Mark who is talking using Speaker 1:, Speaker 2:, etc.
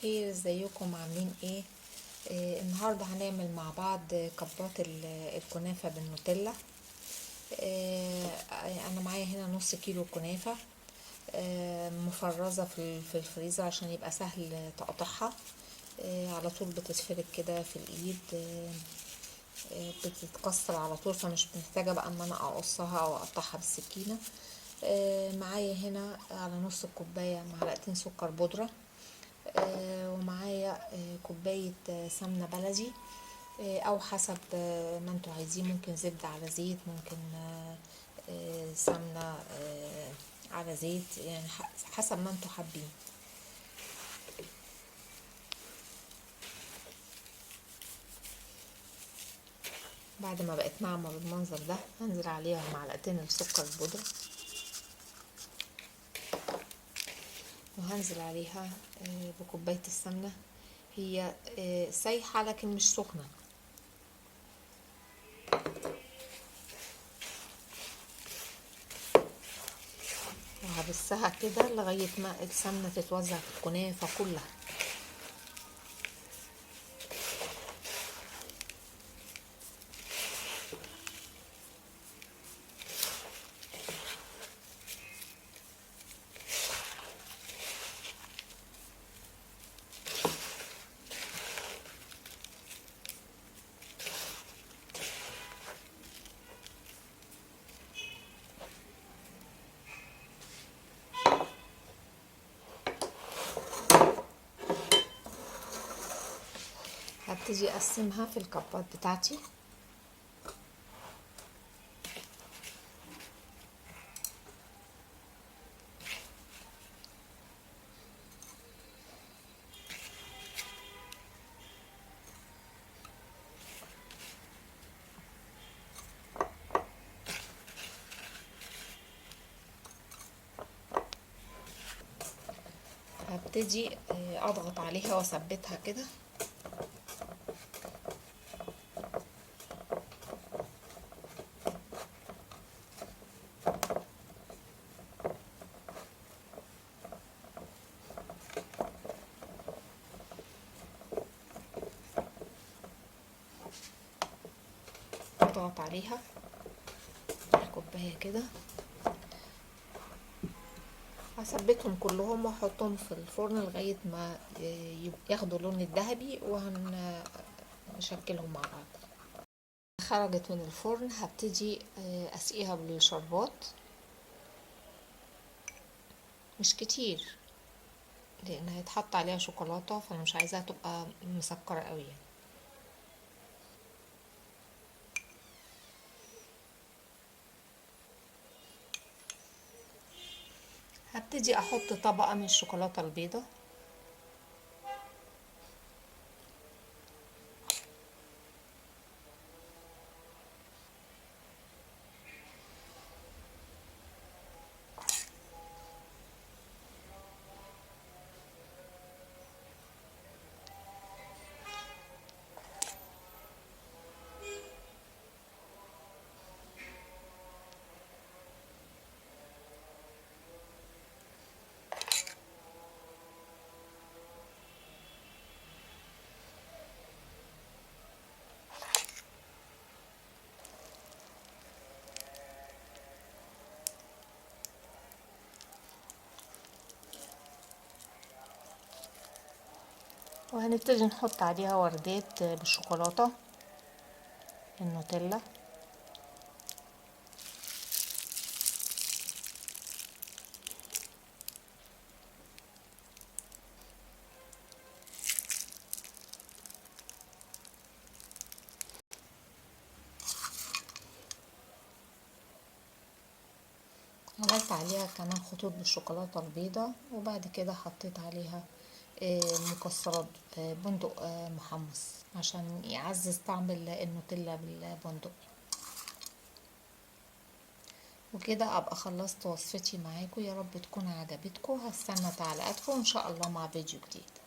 Speaker 1: الخير، ازيكم عاملين ايه؟ النهارده هنعمل مع بعض كبات الكنافه بالنوتيلا. انا معايا هنا نص كيلو كنافه مفرزه في الفريزر عشان يبقى سهل تقطيعها. على طول بتتفرد كده في الايد. بتتكسر على طول، فمش محتاجه بقى ان انا اقصها او اقطعها بالسكينه. معايا هنا على نص الكوبايه معلقتين سكر بودره، ومعايا كوباية سمنة بلدي، او حسب ما انتوا عايزين، ممكن زبدة على زيت، ممكن سمنة على زيت، يعني حسب ما انتوا حابين. بعد ما بقت ناعمة بالمنظر ده هنزل عليها معلقتين السكر البودرة، وهنزل عليها بكوباية السمنة. هي سايحة لكن مش سخنة. وهبسها كده لغاية ما السمنة تتوزع في الكنافة كلها. هبتدي اقسمها في الكبات بتاعتي. هبتدي اضغط عليها واثبتها كده. اضغط عليها الكوبايه كده، هثبتهم كلهم واحطهم في الفرن لغايه ما ياخدوا اللون الذهبي، وهنشكلهم مع بعض. خرجت من الفرن هبتدي اسقيها بالشربات، مش كتير لان هيتحط عليها شوكولاته، فانا مش عايزاها تبقى مسكره قوي. هبتدي احط طبقه من الشوكولاته البيضاء، وهنبتدي نحط عليها وردات بالشوكولاته النوتيلا. عملت عليها كمان خطوط بالشوكولاتة البيضاء، وبعد كده حطيت عليها مكسرات بندق محمص عشان يعزز طعم النوتيلا بالبندق. وكده ابقى خلصت وصفتي معاكم، يا رب تكون عجبتكم. هستنى تعليقاتكم ان شاء الله مع فيديو جديد.